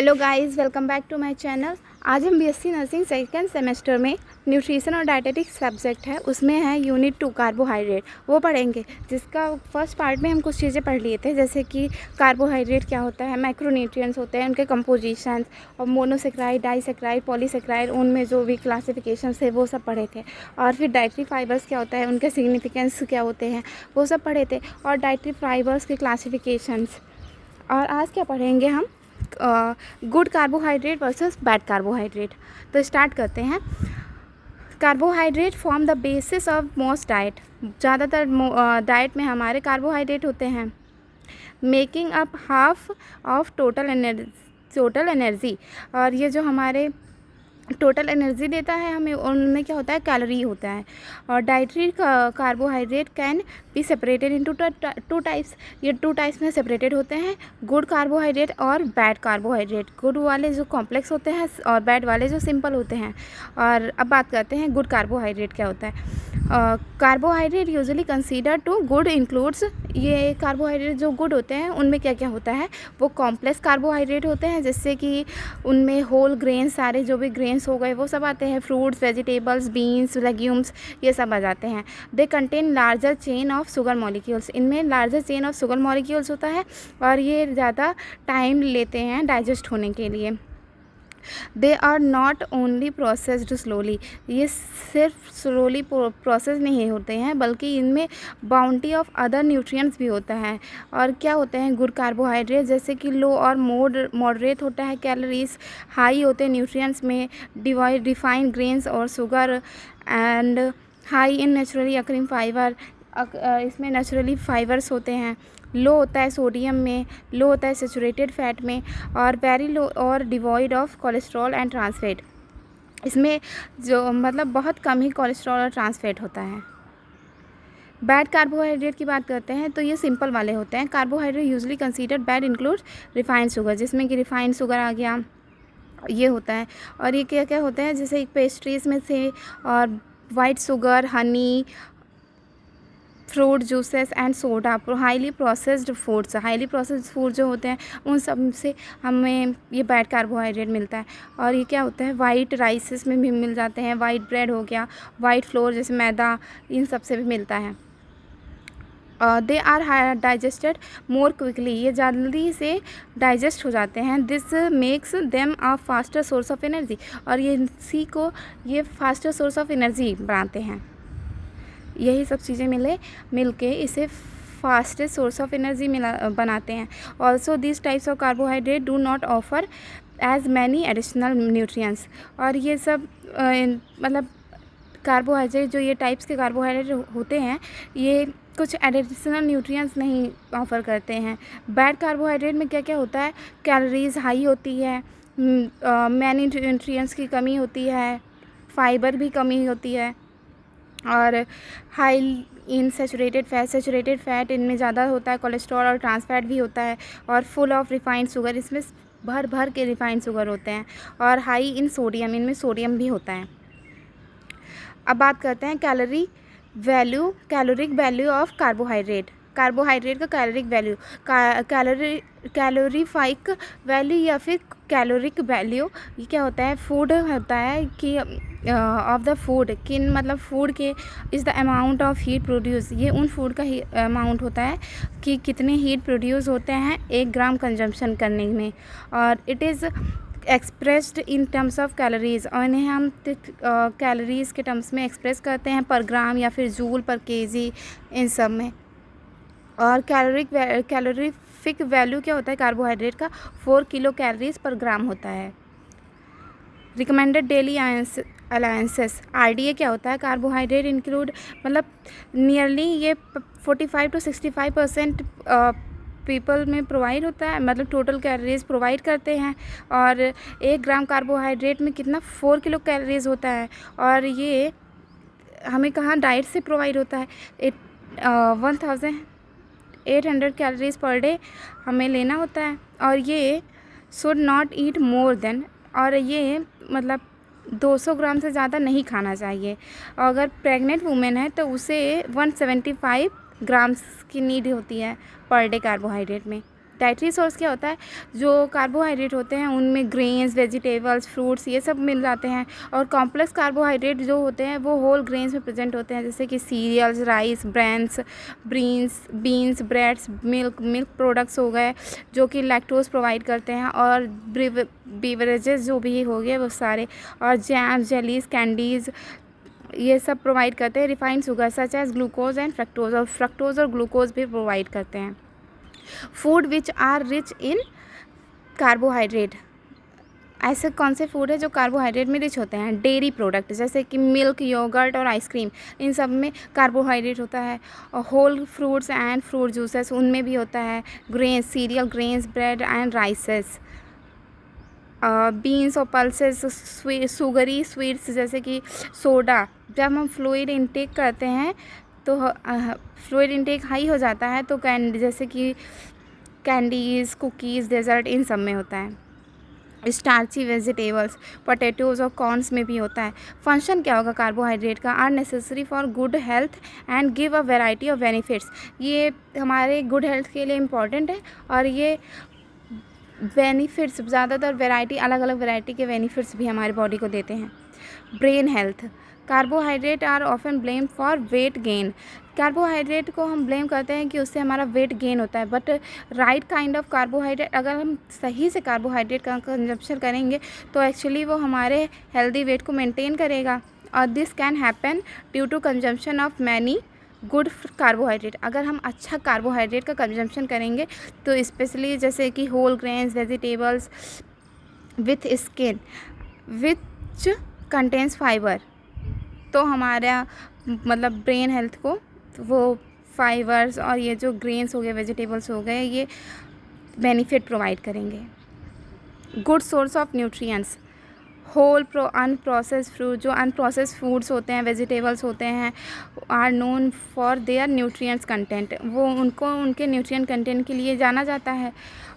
Hello guys, welcome back to my channel. आज हम BSc nursing second semester में nutrition और डाइटेटिक्स सब्जेक्ट है, उसमें है यूनिट 2 कार्बोहाइड्रेट, वो पढ़ेंगे। जिसका फर्स्ट पार्ट में हम कुछ चीज़ें पढ़ लिए थे, जैसे कि कार्बोहाइड्रेट क्या होता है, मैक्रोन्यूट्रिएंट्स होते हैं, उनके कंपोजिशंस, और मोनोसेक्राइड, डाइसेक्राइड, पॉलीसेक्राइड, उनमें जो भी क्लासिफिकेशन थे वो सब पढ़े थे। और फिर डाइटरी फाइबर्स क्या होता है, उनके सिग्निफिकेंस क्या होते हैं, वो सब पढ़े थे, और डाइटरी फाइबर्स के क्लासिफिकेशंस। और आज क्या पढ़ेंगे हम, good carbohydrate versus bad carbohydrate. तो स्टार्ट करते हैं। Carbohydrate form the basis of most diet. ज़्यादातर डाइट में हमारे कार्बोहाइड्रेट होते हैं, making up half of total energy. और ये जो हमारे टोटल एनर्जी देता है हमें, उनमें क्या होता है, कैलोरी होता है। और dietary carbohydrate can be separated into two types. ये 2 टाइप्स में सेपरेटेड होते हैं, गुड कार्बोहाइड्रेट और बैड कार्बोहाइड्रेट। गुड वाले जो कॉम्प्लेक्स होते हैं और बैड वाले जो सिंपल होते हैं। और अब बात करते हैं गुड कार्बोहाइड्रेट क्या होता है। Carbohydrate usually consider to good includes, ये कार्बोहाइड्रेट जो गुड होते हैं उनमें क्या क्या होता है, वो कॉम्प्लेक्स कार्बोहाइड्रेट होते हैं, जिससे कि उनमें होल ग्रेन्स, सारे जो भी ग्रेन्स हो गए वो सब आते हैं, फ्रूट्स, वेजिटेबल्स, बीन्स, लेग्यूम्स, ये सब आ जाते हैं। They contain larger chain of sugar molecules, इनमें larger chain of sugar molecules होता है, और ये ज़्यादा टाइम लेते हैं डाइजेस्ट होने के लिए। They are not only processed slowly, ये सिर्फ स्लोली प्रोसेस नहीं होते हैं, बल्कि इनमें बाउंटी ऑफ अदर न्यूट्रिएंट्स भी होता है। और क्या होते हैं गुड कार्बोहाइड्रेट, जैसे कि लो और मॉडरेट होता है कैलोरीज, हाई होते हैं न्यूट्रिएंट्स में रिफाइंड ग्रेन्स और sugar, and high in naturally occurring fibre, इसमें नेचुरली फाइबर्स होते हैं। लो होता है सोडियम में, लो होता है सेचुरेटेड फैट में, और वेरी लो और devoid of cholesterol and trans fat. इसमें जो मतलब बहुत कम ही कोलेस्ट्रॉल और ट्रांस फैट होता है। बैड कार्बोहाइड्रेट की बात करते हैं तो ये सिंपल वाले होते हैं। Carbohydrate usually considered bad include refined sugar, जिसमें कि रिफाइंड शुगर आ गया, ये होता है। और ये क्या क्या होते हैं, जैसे पेस्ट्रीज में से, और white sugar, Honey, fruit juices and soda, highly processed food जो होते हैं उन सब से हमें ये बैड कार्बोहाइड्रेट मिलता है। और ये क्या होता है, वाइट राइसेस में भी मिल जाते हैं, वाइट ब्रेड हो गया, वाइट फ्लोर जैसे मैदा, इन सब से भी मिलता है। They are digested more quickly, ये जल्दी से डाइजेस्ट हो जाते हैं। This makes them a faster source of energy, और ये इसी को ये फास्टर सोर्स ऑफ एनर्जी बनाते हैं। यही सब चीज़ें मिल के इसे फास्टेस्ट सोर्स ऑफ एनर्जी बनाते हैं। Also this types of carbohydrate do not offer as many additional nutrients, और ये सब मतलब कार्बोहाइड्रेट, जो ये टाइप्स के कार्बोहाइड्रेट होते हैं, ये कुछ एडिशनल न्यूट्रिएंट्स नहीं ऑफ़र करते हैं। बैड कार्बोहाइड्रेट में क्या क्या होता है, कैलोरीज हाई होती है, मैनी न्यूट्रिएंट्स की कमी होती है, फाइबर भी कमी होती है, और हाई इन सेचुरेटेड फैट इनमें ज़्यादा होता है, कोलेस्ट्रॉल और ट्रांस फैट भी होता है, और फुल ऑफ रिफाइंड शुगर, इसमें भर के रिफाइंड शुगर होते हैं, और हाई इन सोडियम, इनमें सोडियम भी होता है। अब बात करते हैं कैलोरिक वैल्यू ऑफ कार्बोहाइड्रेट का कैलोरिक वैल्यू, कैलोरीफाइक वैल्यू या फिर कैलोरिक वैल्यू। ये क्या होता है, फूड होता है कि ऑफ द फूड, किन मतलब फूड के is the amount of heat produce, ये उन फूड का ही अमाउंट होता है कि कितने हीट प्रोड्यूस होते हैं 1 ग्राम कंजम्पशन करने में। और it is expressed in terms of calories, और इन्हें हम कैलोरीज़ के टर्म्स में एक्सप्रेस करते हैं पर ग्राम या फिर जूल पर केजी, इन सब में। और कैलोरीफिक वैल्यू क्या होता है कार्बोहाइड्रेट का, 4 किलो कैलोरीज पर ग्राम होता है। रिकमेंडेड डेली अलायंसेस, RDA क्या होता है, कार्बोहाइड्रेट इंक्लूड मतलब नियरली ये 45 to 65% पीपल में प्रोवाइड होता है, मतलब टोटल कैलोरीज प्रोवाइड करते हैं। और 1 ग्राम कार्बोहाइड्रेट में कितना, 4 किलो कैलोरीज होता है, और ये हमें कहाँ डाइट से प्रोवाइड होता है। 1800 कैलोरीज पर डे हमें लेना होता है, और ये should not eat more than, और ये मतलब 200 ग्राम से ज़्यादा नहीं खाना चाहिए। अगर प्रेग्नेंट वुमेन है तो उसे 175 ग्राम्स की नीड होती है पर डे कार्बोहाइड्रेट में। डाइटरी सोर्स क्या होता है, जो कार्बोहाइड्रेट होते हैं उनमें ग्रेन्स, वेजिटेबल्स, फ्रूट्स ये सब मिल जाते हैं। और कॉम्प्लेक्स कार्बोहाइड्रेट जो होते हैं वो होल ग्रेन्स में प्रेजेंट होते हैं, जैसे कि cereals, rice, brans, beans, breads, milk products हो गए जो कि लैक्टोज प्रोवाइड करते हैं, और बीवरेजेस जो भी हो गए वो सारे, और जैम, जेलीज, कैंडीज़ ये सब प्रोवाइड करते हैं। Refined sugar such as glucose and fructose, और फ्रक्टोज और ग्लूकोज भी प्रोवाइड करते हैं। Food which are rich in carbohydrate, ऐसे कौन से फूड है जो कार्बोहाइड्रेट में रिच होते हैं? डेयरी प्रोडक्ट जैसे कि मिल्क, योगर्ट और आइसक्रीम, इन सब में कार्बोहाइड्रेट होता है। और whole fruits and fruit juices उनमें भी होता है। Grains, cereal grains, bread and rices, beans और पल्सेस, सुगरी स्वीट्स जैसे कि सोडा। जब हम फ्लूइड इनटेक करते हैं तो फ्लूइड इनटेक हाई हो जाता है तो जैसे कि कैंडीज़, कुकीज़, डेजर्ट इन सब में होता है। स्टार्ची वेजिटेबल्स, पोटैटोज़ और कॉर्न्स में भी होता है। फंक्शन क्या होगा कार्बोहाइड्रेट का? Are necessary for good health and give a variety of benefits, ये हमारे गुड हेल्थ के लिए इम्पॉर्टेंट है और ये बेनिफिट्स ज़्यादातर वैरायटी, अलग अलग वैरायटी के बेनिफिट्स भी हमारे बॉडी को देते हैं। Brain health, carbohydrate are often blame for weight gain, carbohydrate को हम ब्लेम करते हैं कि उससे हमारा वेट गेन होता है, but right kind of carbohydrate, अगर हम सही से कार्बोहाइड्रेट का कंजप्शन करेंगे तो एक्चुअली वो हमारे हेल्दी वेट को मेंटेन करेगा। और this can happen due to consumption of many good carbohydrate, अगर हम अच्छा कार्बोहाइड्रेट का कंजम्पशन करेंगे तो स्पेशली जैसे कि whole grains, vegetables with skin which contains fibre, तो हमारा मतलब ब्रेन हेल्थ को वो फाइबर्स और ये जो ग्रेन्स हो गए, वेजिटेबल्स हो गए, ये बेनिफिट प्रोवाइड करेंगे। Good source of nutrients, whole unprocessed fruit, जो अनप्रोसेस्ड फूड्स होते हैं, वेजिटेबल्स होते हैं, are known for their nutrients content, वो उनको उनके न्यूट्रिएंट कंटेंट के लिए जाना जाता है।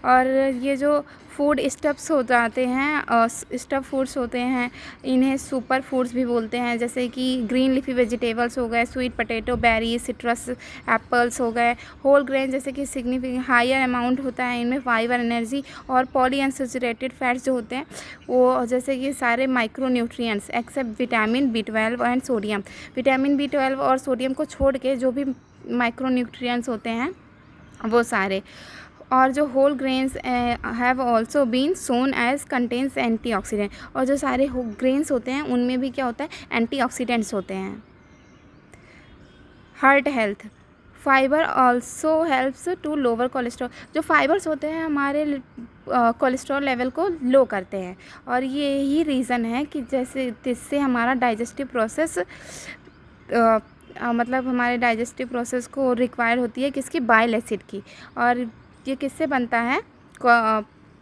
और ये जो फूड स्टफ्स हो जाते हैं, स्टफ फूड्स होते हैं, इन्हें सुपर फूड्स भी बोलते हैं, जैसे कि ग्रीन लीफी वेजिटेबल्स हो गए, sweet potato, berry, citrus apples हो गए। होल ग्रेन जैसे कि सिग्निफिकेंट हायर अमाउंट होता है इनमें फाइबर, एनर्जी और पॉली अनसैचुरेटेड फैट्स जो होते हैं वो, जैसे कि सारे micro nutrients except vitamin B12 and sodium, vitamin B12 और सोडियम को छोड़ के जो भी माइक्रो न्यूट्रिएंट्स होते हैं वो सारे। और जो whole grains have also been shown as contains antioxidant, और जो सारे ग्रेन्स होते हैं उनमें भी क्या होता है, एंटीऑक्सीडेंट्स होते हैं। Heart health, fibre also helps to lower cholesterol, जो फाइबर्स होते हैं हमारे कोलेस्ट्रॉल लेवल को लो करते हैं, और ये ही रीज़न है कि जैसे जिससे हमारा डाइजेस्टिव प्रोसेस मतलब हमारे डाइजेस्टिव प्रोसेस को रिक्वायर होती है किसकी, बाइल एसिड की, और ये किससे बनता है,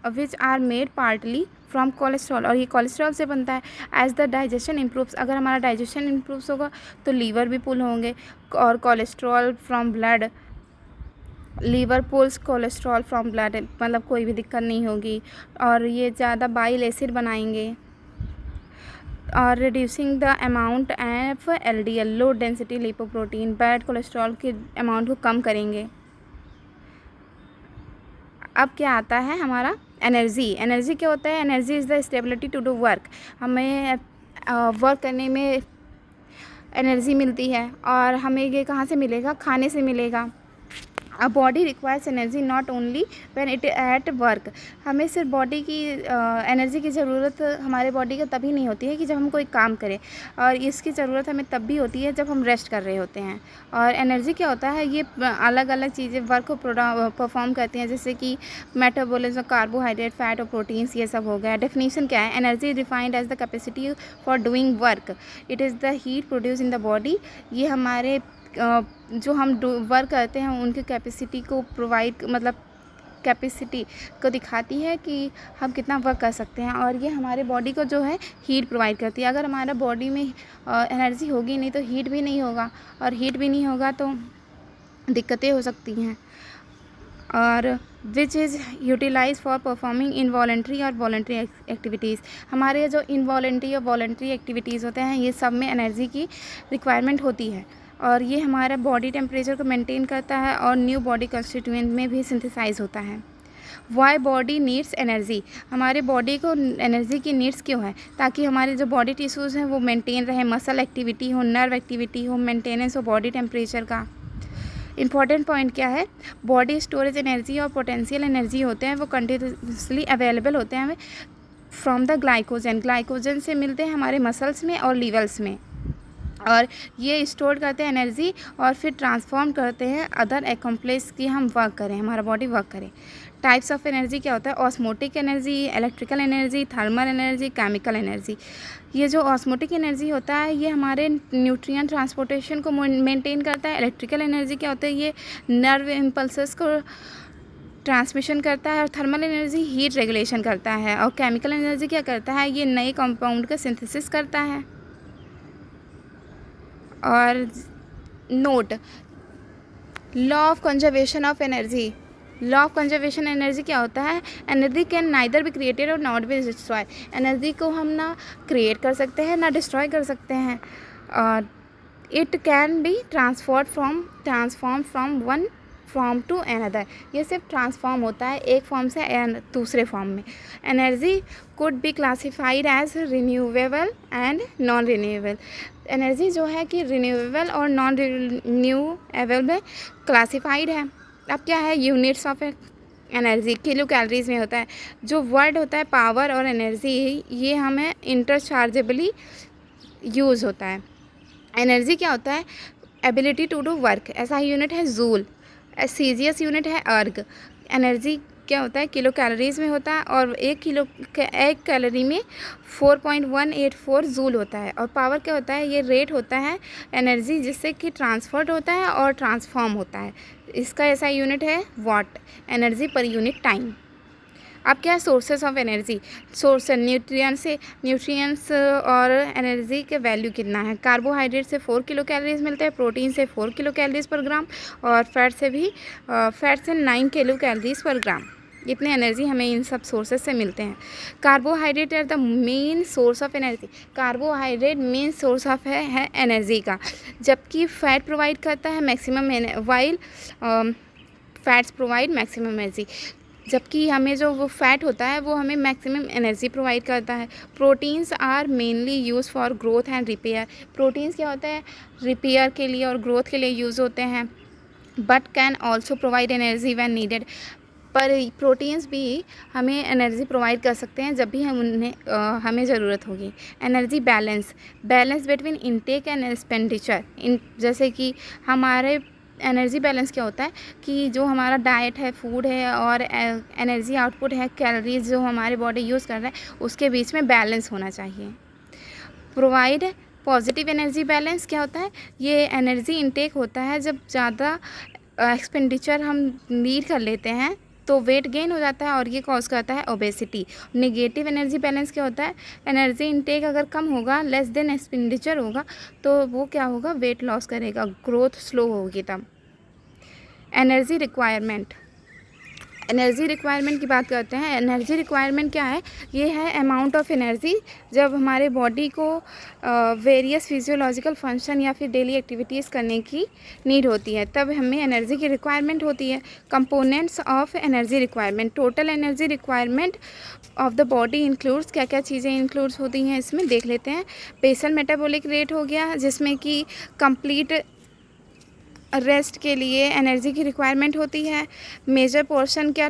which are made partly from cholesterol, और ये कोलेस्ट्रॉल से बनता है। एज द डाइजेशन इम्प्रूव्स, अगर हमारा डाइजेशन इम्प्रूव्स होगा तो लीवर भी पुल होंगे, और cholesterol from blood, liver pulls cholesterol from blood, मतलब कोई भी दिक्कत नहीं होगी, और ये ज़्यादा बाइल एसिड बनाएंगे, और reducing the amount of LDL, low density lipoprotein, bad cholesterol के अमाउंट को कम करेंगे। अब क्या आता है हमारा एनर्जी, एनर्जी क्या होता है, energy is the stability to do work, हमें वर्क करने में एनर्जी मिलती है, और हमें ये कहाँ से मिलेगा, खाने से मिलेगा। A body requires energy not only when it at work, हमें सिर्फ बॉडी की एनर्जी की ज़रूरत हमारे बॉडी को तभी नहीं होती है कि जब हम कोई काम करें, और इसकी ज़रूरत हमें तब भी होती है जब हम रेस्ट कर रहे होते हैं। और एनर्जी क्या होता है, ये अलग अलग चीज़ें वर्क को परफॉर्म करती हैं, जैसे कि मेटाबॉलिज्म, कार्बोहाइड्रेट, फैट और प्रोटीन्स, ये सब हो गया। डेफिनेशन क्या है, energy defined as the capacity for doing work, it is the heat produce in the body, ये हमारे जो हम वर्क करते हैं उनकी कैपेसिटी को प्रोवाइड, मतलब कैपेसिटी को दिखाती है कि हम कितना वर्क कर सकते हैं, और ये हमारे बॉडी को जो है हीट प्रोवाइड करती है। अगर हमारा बॉडी में एनर्जी होगी नहीं तो हीट भी नहीं होगा, और हीट भी नहीं होगा तो दिक्कतें हो सकती हैं। और which is utilize for performing involuntary और वॉलेंट्री एक्टिविटीज़, हमारे जो इनवॉलेंट्री और वॉलेंट्री एक्टिविटीज़ होते हैं ये सब में एनर्जी की रिक्वायरमेंट होती है, और ये हमारा बॉडी टेम्परेचर को मेंटेन करता है, और न्यू बॉडी कंस्टिट्यूएंट में भी सिंथेसाइज होता है। वाई बॉडी नीड्स एनर्जी, हमारे बॉडी को एनर्जी की नीड्स क्यों है? ताकि हमारे जो बॉडी टिश्यूज़ हैं वो मेंटेन रहे, मसल एक्टिविटी हो, नर्व एक्टिविटी हो, मेंटेनेंस हो बॉडी टेम्परेचर का। इंपॉर्टेंट पॉइंट क्या है? बॉडी स्टोरेज एनर्जी और पोटेंशियल एनर्जी होते हैं वो कंटिन्यूसली अवेलेबल होते हैं हमें फ्रॉम द ग्लाइकोजन से मिलते हैं हमारे मसल्स में और लीवर्स में, और ये स्टोर करते हैं एनर्जी और फिर ट्रांसफॉर्म करते हैं अदर एक्म्प्लेस की हम वर्क करें, हमारा बॉडी वर्क करे। टाइप्स ऑफ एनर्जी क्या होता है? Osmotic energy, electrical energy, thermal energy, chemical energy. ये जो ऑस्मोटिक एनर्जी होता है ये हमारे न्यूट्रिएंट ट्रांसपोर्टेशन को मेंटेन करता है। इलेक्ट्रिकल एनर्जी क्या होता है? ये नर्व इम्पल्सेस को ट्रांसमिशन करता है। और थर्मल एनर्जी हीट रेगुलेशन करता है। और केमिकल एनर्जी क्या करता है? ये नए कंपाउंड का सिंथेसिस करता है। और note, law of conservation of energy. Law of conservation energy क्या होता है? Energy can neither be created और नॉट बी डिस्ट्रॉय। एनर्जी को हम ना क्रिएट कर सकते हैं ना डिस्ट्रॉय कर सकते हैं। It can be transform from one form to another. ये सिर्फ ट्रांसफॉर्म होता है एक फॉर्म से दूसरे फॉर्म में। Energy could be classified as renewable and non renewable. Energy जो है कि रिन्यूएबल और नॉन रिन्यूएबल में क्लासिफाइड है। अब क्या है? Units of energy kilo calories में होता है। जो वर्ड होता है पावर और एनर्जी, ये हमें इंटरचार्जेबली यूज़ होता है। एनर्जी क्या होता है? Ability to do work. ऐसा यूनिट है जूल। सीजीएस यूनिट है अर्ग। एनर्जी क्या होता है? किलो कैलोरीज में होता है और एक कैलोरी में 4.184 जूल होता है। और पावर क्या होता है? ये रेट होता है एनर्जी जिससे कि ट्रांसफर्ड होता है और ट्रांसफॉर्म होता है। इसका ऐसा यूनिट है वाट, एनर्जी पर यूनिट टाइम। अब क्या है? Sources of energy. Source nutrients और एनर्जी के वैल्यू कितना है? कार्बोहाइड्रेट से 4 किलो कैलोरीज मिलते हैं, प्रोटीन से 4 किलो कैलोरीज पर ग्राम, और फैट से 9 किलो कैलोरीज पर ग्राम। इतने एनर्जी हमें इन सब सोर्सेस से मिलते हैं। Carbohydrate are the main source of energy. Carbohydrate main source of है एनर्जी का, जबकि फैट प्रोवाइड करता है maximum, while fats provide maximum energy. जबकि हमें जो वो फैट होता है वो हमें मैक्सिमम एनर्जी प्रोवाइड करता है। Proteins are mainly use for growth and repair. Proteins क्या होता है? रिपेयर के लिए और ग्रोथ के लिए यूज़ होते हैं, but can also provide energy when needed. पर प्रोटीन्स भी हमें एनर्जी प्रोवाइड कर सकते हैं जब भी हमें ज़रूरत होगी। Energy balance between intake and expenditure. जैसे कि हमारे एनर्जी बैलेंस क्या होता है कि जो हमारा डाइट है, फूड है और एनर्जी आउटपुट है, कैलोरीज जो हमारे बॉडी यूज़ कर रहा है, उसके बीच में बैलेंस होना चाहिए। प्रोवाइड पॉजिटिव एनर्जी बैलेंस क्या होता है? ये एनर्जी इनटेक होता है जब ज़्यादा एक्सपेंडिचर हम नीड कर लेते हैं तो वेट गेन हो जाता है और ये कॉज करता है ओबेसिटी। नेगेटिव एनर्जी बैलेंस क्या होता है? एनर्जी इनटेक अगर कम होगा, लेस देन एक्सपेंडिचर होगा, तो वो क्या होगा? वेट लॉस करेगा, ग्रोथ स्लो होगी तब। एनर्जी रिक्वायरमेंट की बात करते हैं। एनर्जी रिक्वायरमेंट क्या है? ये है अमाउंट ऑफ एनर्जी जब हमारे बॉडी को वेरियस फिजियोलॉजिकल फंक्शन या फिर डेली एक्टिविटीज़ करने की नीड होती है, तब हमें एनर्जी की रिक्वायरमेंट होती है। Components of energy requirement. Total energy requirement of the body includes, क्या क्या चीज़ें इंक्लूड्स होती हैं इसमें देख लेते हैं। बेसल मेटाबॉलिक रेट हो गया, जिसमें कि कंप्लीट रेस्ट के लिए एनर्जी की रिक्वायरमेंट होती है। मेजर पोर्शन क्या?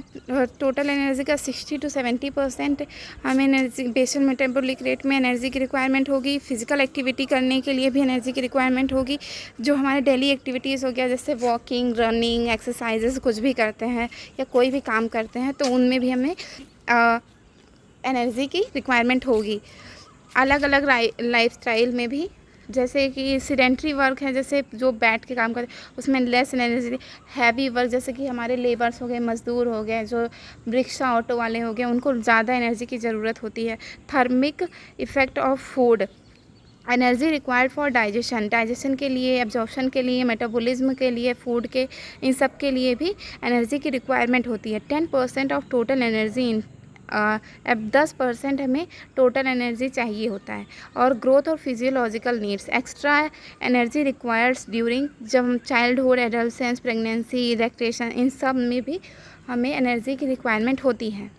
टोटल एनर्जी का 60 to 70% हमें एनर्जी बेसल मेटाबॉलिक रेट में एनर्जी की रिक्वायरमेंट होगी। फिजिकल एक्टिविटी करने के लिए भी एनर्जी की रिक्वायरमेंट होगी। जो हमारे डेली एक्टिविटीज़ हो गया, जैसे वॉकिंग, रनिंग, एक्सरसाइजेस कुछ भी करते हैं या कोई भी काम करते हैं, तो उनमें भी हमें एनर्जी की रिक्वायरमेंट होगी। अलग अलग लाइफस्टाइल में भी, जैसे कि सीडेंट्री वर्क है, जैसे जो बैठ के काम करते हैं उसमें लेस एनर्जी। हैवी वर्क जैसे कि हमारे लेबर्स हो गए, मज़दूर हो गए, जो रिक्शा ऑटो वाले हो गए, उनको ज़्यादा एनर्जी की ज़रूरत होती है। Thermic effect of food. Energy required for digestion के लिए, एब्जॉर्प्शन के लिए, मेटाबॉलिज्म के लिए, फूड के, इन सब के लिए भी एनर्जी की रिक्वायरमेंट होती है। 10% ऑफ टोटल एनर्जी अब 10% हमें टोटल एनर्जी चाहिए होता है। और ग्रोथ और physiological needs. Extra energy requireds during, जब हम चाइल्डहुड, एडोलसेंस, प्रेगनेंसी, लैक्टेशन, इन सब में भी हमें एनर्जी की रिक्वायरमेंट होती है।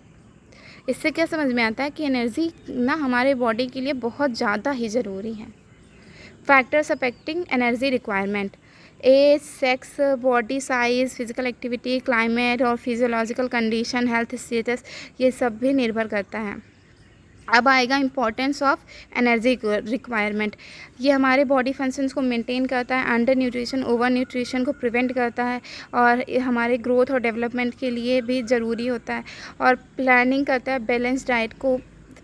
इससे क्या समझ में आता है कि एनर्जी ना हमारे बॉडी के लिए बहुत ज़्यादा ही ज़रूरी है। Factors affecting energy requirement: age, sex, body size, physical activity, climate और फिजियोलॉजिकल कंडीशन, हेल्थ स्टेटस, ये सब भी निर्भर करता है। अब आएगा इम्पोर्टेंस ऑफ एनर्जी रिक्वायरमेंट। ये हमारे बॉडी फंक्शंस को मेंटेन करता है, अंडर न्यूट्रिशन, ओवर न्यूट्रिशन को प्रिवेंट करता है, और ये हमारे ग्रोथ और डेवलपमेंट के लिए भी ज़रूरी होता है, और प्लानिंग करता है बैलेंस डाइट को,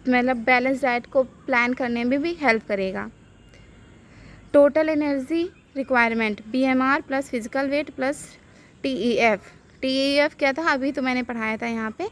मतलब बैलेंस डाइट को प्लान करने में भी हेल्प करेगा। Total energy requirement: BMR plus physical weight plus TEF। TEF क्या था, अभी तो मैंने पढ़ाया था यहाँ पे,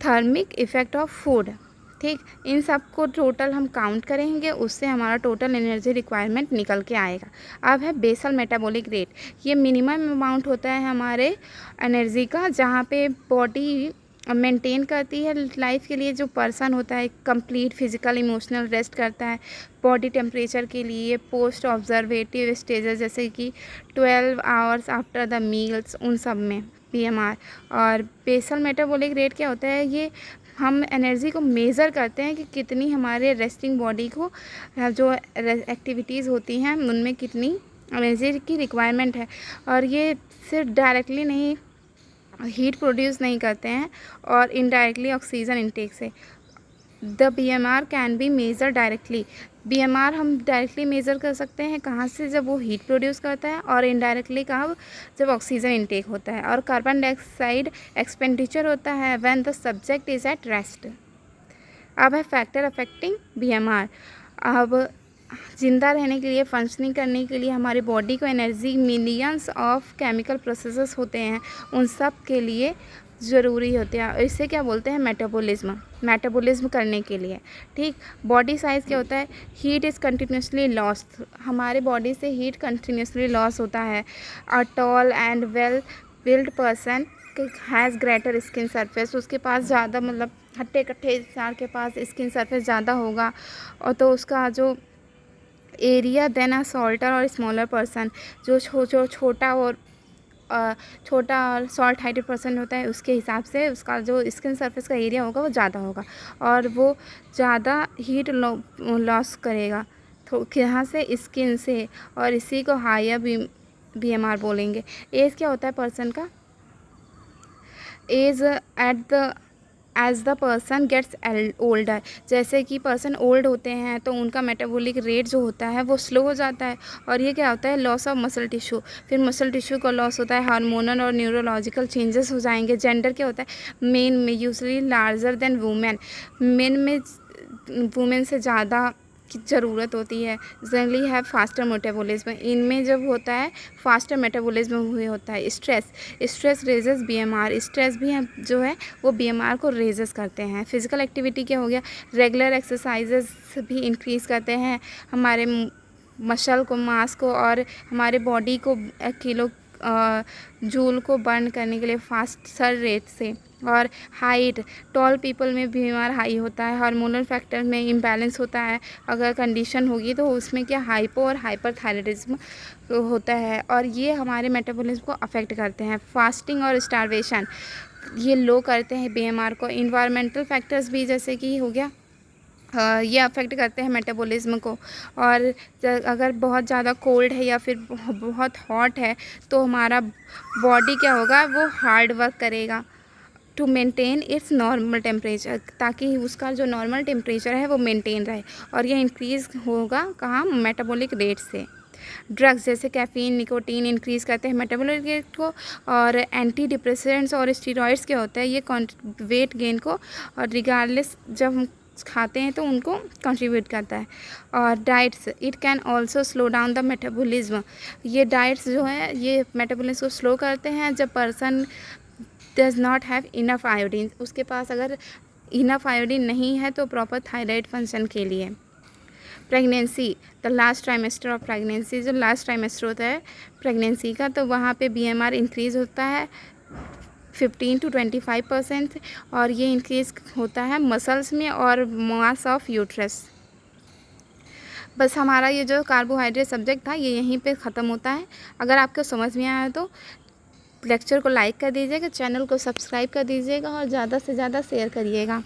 थर्मिक इफेक्ट ऑफ फूड। ठीक, इन सब को टोटल हम काउंट करेंगे, उससे हमारा टोटल एनर्जी रिक्वायरमेंट निकल के आएगा। अब है बेसल मेटाबॉलिक रेट। ये मिनिमम अमाउंट होता है हमारे एनर्जी का, जहाँ पे बॉडी मेंटेन करती है लाइफ के लिए। जो पर्सन होता है कंप्लीट फिजिकल इमोशनल रेस्ट करता है बॉडी टेम्परेचर के लिए पोस्ट ऑब्जर्वेटिव स्टेजेस, जैसे कि 12 आवर्स आफ्टर द मील्स, उन सब में BMR। और बेसल मेटाबॉलिक रेट क्या होता है, ये हम एनर्जी को मेज़र करते हैं कि कितनी हमारे रेस्टिंग बॉडी को जो एक्टिविटीज़ होती हैं उनमें कितनी एनर्जी की रिक्वायरमेंट है। और ये सिर्फ डायरेक्टली नहीं हीट प्रोड्यूस नहीं करते हैं, और इनडायरेक्टली ऑक्सीजन इनटेक से। The BMR can be measure directly. BMR हम डायरेक्टली मेज़र कर सकते हैं कहाँ से, जब वो हीट प्रोड्यूस करता है, और इनडायरेक्टली कहाँ, जब ऑक्सीजन इनटेक होता है, और कार्बन डाइऑक्साइड एक्सपेंडिचर होता है when the subject is at rest. अब है फैक्टर अफेक्टिंग BMR। अब ज़िंदा रहने के लिए, फंक्शनिंग करने के लिए हमारी बॉडी को energy millions of chemical processes होते हैं, उन सब के लिए ज़रूरी होते हैं। और इसे क्या बोलते हैं, मेटाबॉलिज्म करने के लिए। ठीक, बॉडी साइज़ क्या होता है, हीट इज़ कंटिन्यूसली लॉस्ट। हमारे बॉडी से हीट कंटिन्यूसली लॉस होता है। A tall and well build person has greater skin surface. उसके पास ज़्यादा, मतलब हट्टे कट्टे इंसान के पास स्किन सरफेस ज़्यादा होगा, और तो उसका जो एरिया देन अ सॉल्टर और स्मॉलर पर्सन, जो छोटा और सॉल्ट हाइटेड पर्सन होता है, उसके हिसाब से उसका जो स्किन सरफेस का एरिया होगा वो ज़्यादा होगा, और वो ज़्यादा हीट लॉस करेगा तो यहाँ से, स्किन से। और इसी को हायर BMR बोलेंगे। एज क्या होता है पर्सन का, age as the person gets older. जैसे कि पर्सन ओल्ड होते हैं तो उनका मेटाबॉलिक रेट जो होता है वो स्लो हो जाता है, और ये क्या होता है, लॉस ऑफ मसल टिश्यू। फिर मसल टिश्यू का लॉस होता है, हार्मोनल और न्यूरोलॉजिकल चेंजेस हो जाएंगे। जेंडर क्या होता है, मेन में usually larger than women. Main में वुमेन से ज़्यादा की ज़रूरत होती है। जनरली है फास्टर मेटाबॉलिज्म, इनमें जब होता है फास्टर मेटाबॉलिज्म हुए होता है। Stress raises BMR। स्ट्रेस भी जो है वो BMR को रेजेस करते हैं। फिजिकल एक्टिविटी क्या हो गया, रेगुलर एक्सरसाइजेस भी इंक्रीज़ करते हैं हमारे मसल को, मास को, और हमारे बॉडी को किलो जूल को बर्न करने के लिए फास्टर रेट से। और हाइट, टॉल पीपल में BMR हाई होता है। हार्मोनल फैक्टर में इम्बैलेंस होता है, अगर कंडीशन होगी तो उसमें क्या हाइपो और हाइपरथायराइडिज्म होता है, और ये हमारे मेटाबॉलिज्म को अफेक्ट करते हैं। फास्टिंग और स्टारवेशन ये लो करते हैं BMR को। इन्वायरमेंटल फैक्टर्स भी, जैसे कि हो गया, ये अफेक्ट करते हैं मेटाबॉलिज्म को। और अगर बहुत ज़्यादा कोल्ड है या फिर बहुत हॉट है तो हमारा बॉडी क्या होगा, वो हार्ड वर्क करेगा to maintain its normal temperature, ताकि उसका जो नॉर्मल टेम्परेचर है वो मेंटेन रहे। और ये इंक्रीज़ होगा कहाँ, मेटाबॉलिक रेट से। ड्रग्स जैसे कैफ़ीन, निकोटीन इंक्रीज़ करते हैं मेटाबॉलिक रेट को। और एंटी डिप्रेसेंट्स और स्टीरॉइड्स क्या होता है, ये वेट गेन को और रिगार्डलेस जब हम खाते हैं तो उनको कंट्रीब्यूट करता है। और diets, it can also slow down the metabolism. ये डाइट्स जो है ये मेटाबॉलिज्म को स्लो करते हैं। जब person does not have enough iodine, उसके पास अगर इनफ आयोडीन नहीं है तो प्रॉपर थायराइड फंक्शन के लिए। Pregnancy, the last trimester of pregnancy, जो लास्ट ट्राइमेस्टर होता है प्रेगनेंसी का, तो वहाँ पे BMR इंक्रीज़ होता है 15 to 25%। और ये इंक्रीज़ होता है मसल्स में और मास ऑफ यूट्रस। बस हमारा ये जो कार्बोहाइड्रेट सब्जेक्ट था ये यहीं पे ख़त्म होता है। अगर आपको समझ में आया तो लेक्चर को लाइक कर दीजिएगा, चैनल को सब्सक्राइब कर दीजिएगा और ज़्यादा से ज़्यादा शेयर करिएगा।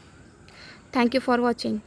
Thank you for watching.